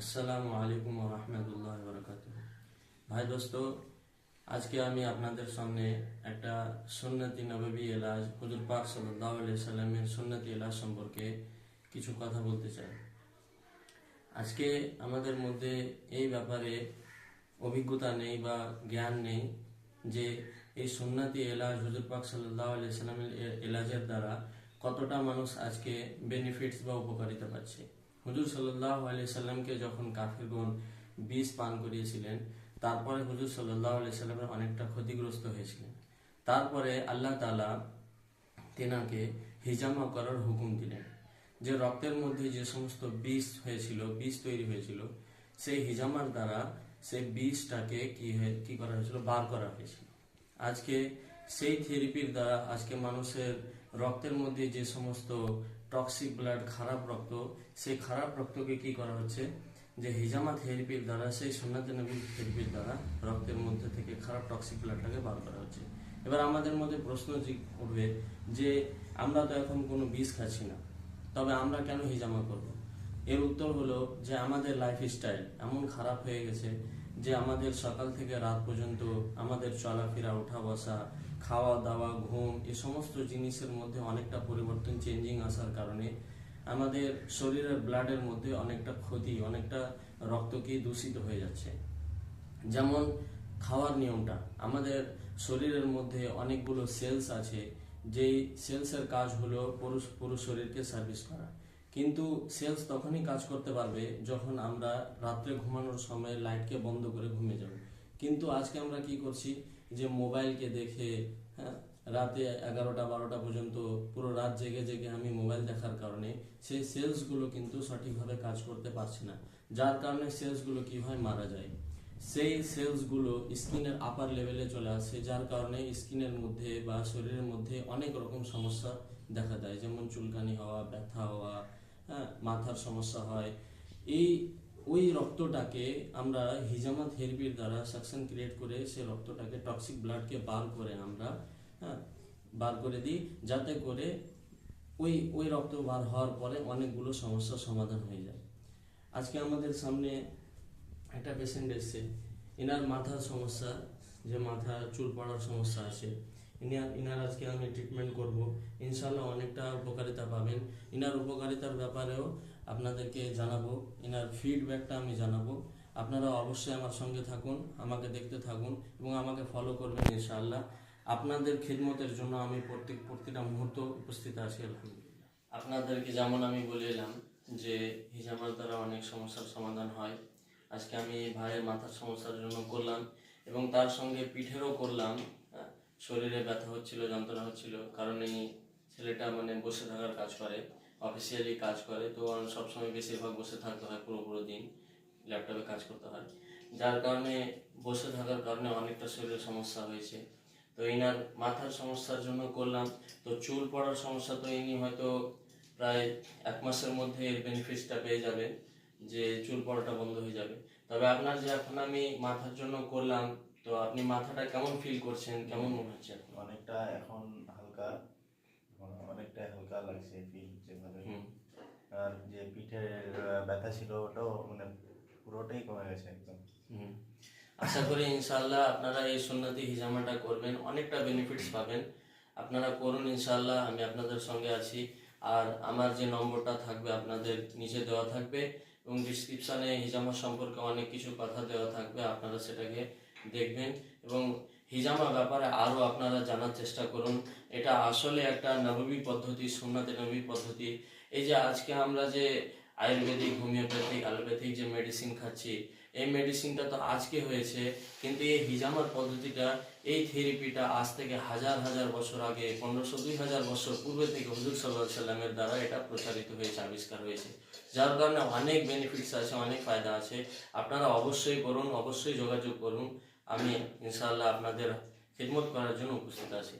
আসসালামু আলাইকুম ওয়া রাহমাতুল্লাহি ওয়া বারাকাতুহু। ভাই দোস্ত, আজকে আমি আপনাদের সামনে একটা সুন্নতি নববী এলাজ হুজুর পাক সাল্লাল্লাহু আলাইহি সাল্লামের সুন্নতি এলাজ সম্পর্কে কিছু কথা বলতে চাই। আজকে আমাদের মধ্যে এই ব্যাপারে অভিজ্ঞতা নেই বা জ্ঞান নেই যে এই সুন্নতি এলাজ হুজুর পাক সাল্লাল্লাহু আলাইহি সাল্লামের এলাজের দ্বারা কতটা মানুষ আজকে বেনিফিটস বা উপকারিতা পাচ্ছে। হুজুর সাল্লাল্লাহু আলাইহি সাল্লামকে যখন কাফিরগণ বিষ পান করিয়েছিলেন, তারপরে হুজুর সাল্লাল্লাহু আলাইহি সাল্লামের অনেকটা ক্ষতিগ্রস্ত হয়েছিলেন। তারপরে আল্লাহ তাআলা তেনাকে হিজামা করার হুকুম দিলেন, যে রক্তের মধ্যে যে সমস্ত বিষ তৈরি হয়েছিল, সেই হিজামার দ্বারা সেই বিষটাকে কি করা হয়েছিল, বার করা হয়েছিল। আজকে সেই থেরাপির দ্বারা আজকে মানুষের রক্তের মধ্যে যে সমস্ত টক্সিক ব্লাড, খারাপ রক্ত, সেই খারাপ রক্তকে কি করা হচ্ছে, যে হিজামা থেরাপির দ্বারা, সেই সুন্নাতে নবী থেরাপির দ্বারা রক্তের মধ্যে থেকে খারাপ টক্সিক ব্লাডটাকে বার করা হচ্ছে। এবার আমাদের মধ্যে প্রশ্ন উঠবে যে আমরা তো এখন কোনো বিষ খাচ্ছি না, তবে আমরা কেন হিজামা করব? এর উত্তর হলো যে আমাদের লাইফস্টাইল এমন খারাপ হয়ে গেছে যে আমাদের সকাল থেকে রাত পর্যন্ত আমাদের চলাফেরা, ওঠা বসা, খাওয়া দাওয়া, ঘুম, এই সমস্ত জিনিসের মধ্যে অনেকটা পরিবর্তন, চেঞ্জিং আসার কারণে আমাদের শরীরের ব্লাডের মধ্যে অনেকটা ক্ষতি, অনেকটা রক্ত কি দূষিত হয়ে যাচ্ছে। যেমন খাওয়ার নিয়মটা, আমাদের শরীরের মধ্যে অনেকগুলো সেলস আছে, যেই সেলসের কাজ হলো পুরো শরীরকে সার্ভিস করা। কিন্তু সেলস তখনই কাজ করতে পারবে যখন আমরা রাত্রে ঘুমানোর সময় লাইটকে বন্ধ করে ঘুমিয়ে যাব। কিন্তু আজকে আমরা কি করছি, যে মোবাইলকে দেখে, হ্যাঁ, রাতে 11টা 12টা পর্যন্ত পুরো রাত জেগে জেগে আমি মোবাইল দেখার কারণে সেই সেলসগুলো কিন্তু সঠিকভাবে কাজ করতে পারছে না, যার কারণে সেলসগুলো কি হয়, মারা যায়। সেই সেলসগুলো স্কিনের আপার লেভেলে চলে আসে, যার কারণে স্কিনের মধ্যে বা শরীরের মধ্যে অনেক রকম সমস্যা দেখা দেয়, যেমন চুলকানি হওয়া, ব্যথা হওয়া, হ্যাঁ, মাথার সমস্যা হয়। এই ওই রক্তটাকে আমরা হিজামা থেরাপির দ্বারা সাকশন ক্রিয়েট করে সেই রক্তটাকে, টক্সিক ব্লাডকে বার করে আমরা, হ্যাঁ, বার করে দিই, যাতে করে ওই ওই রক্ত বার হওয়ার পরে অনেকগুলো সমস্যার সমাধান হয়ে যায়। আজকে আমাদের সামনে একটা পেশেন্ট এসছে, এনার মাথার সমস্যা, যে মাথা চুল পড়ার সমস্যা আছে, ইনার আজকে আমি ট্রিটমেন্ট করব। ইনশাল্লাহ অনেকটা উপকারিতা পাবেন। ইনার উপকারিতার ব্যাপারেও আপনাদেরকে জানাবো, ইনার ফিডব্যাকটা আমি জানাবো। আপনারা অবশ্যই আমার সঙ্গে থাকুন, আমাকে দেখতে থাকুন এবং আমাকে ফলো করবেন। ইনশাআল্লাহ আপনাদের খিদমতের জন্য আমি প্রতিটা মুহূর্ত উপস্থিত আছি। আলহামদুলিল্লাহ। আপনাদেরকে যেমন আমি বলে এলাম যে হিজামার দ্বারা অনেক সমস্যার সমাধান হয়, আজকে আমি ভাইয়ের মাথার সমস্যার জন্য করলাম এবং তার সঙ্গে পিঠেরও করলাম। শরীরে ব্যথা হচ্ছিল, যন্ত্রণা হচ্ছিল, কারণ এই ছেলেটা বসে থাকার কাজ করে, অফিসিয়ালি কাজ করে, তো সবসময় বেশিরভাগ বসে থাকতে হয়, পুরো দিন ল্যাপটপে কাজ করতে হয়, যার কারণে বসে থাকার কারণে অনেকটা শরীরের সমস্যা হয়েছে। তো ইনার মাথার সমস্যার জন্য করলাম। তো চুল পড়ার সমস্যা, তো ইনি হয়তো প্রায় 1 মাসের মধ্যে এর বেনিফিটসটা পেয়ে যাবেন, যে চুল পড়াটা বন্ধ হয়ে যাবে। তবে আপনার যে এখন আমি মাথার জন্য করলাম, তো আপনি মাথাটা কেমন ফিল করছেন, কেমন মনে হচ্ছে এখন? অনেকটা এখন হালকা, অনেকটা হালকা লাগছে, ফিল হচ্ছে ভালো। আর যে পিঠের ব্যথা ছিল ওটাও পুরোটাই কমে গেছে একদম। আশা করি ইনশাআল্লাহ আপনারা এই সুন্নতি হিজামাটা করবেন, অনেকটা বেনিফিটস পাবেন। আপনারা করুন ইনশাআল্লাহ, আমি আপনাদের সঙ্গে আছি। আর আমার যে নম্বরটা থাকবে আপনাদের নিচে দেওয়া থাকবে এবং ডিসক্রিপশানে হিজামা সম্পর্কে অনেক কিছু কথা দেওয়া থাকবে, আপনারা সেটাকে দেখবেন এবং হিজামা ব্যাপারে আরও আপনারা জানার চেষ্টা করুন। এটা আসলে একটা নববী পদ্ধতি, সুন্নতে নবী পদ্ধতি। এই যে আজকে আমরা যে আয়ুর্বেদিক, হোমিওপ্যাথিক, অ্যালোপ্যাথিক যে মেডিসিন খাচ্ছি, এই মেডিসিনটা তো আজকে হয়েছে, কিন্তু এই হিজামার পদ্ধতিটা, এই থেরাপিটা আজ থেকে হাজার হাজার বছর আগে, 1500-2000 বছর পূর্বে থেকে হুজুর সাল্লাল্লাহু আলাইহি সাল্লামের দ্বারা এটা প্রচারিত হয়েছে, আবিষ্কার হয়েছে, যার কারণে অনেক বেনিফিটস আছে, অনেক ফায়দা আছে। আপনারা অবশ্যই করুন, অবশ্যই যোগাযোগ করুন। আমি ইনশাআল্লাহ আপনাদের খিদমত করার জন্য উপস্থিত আছি।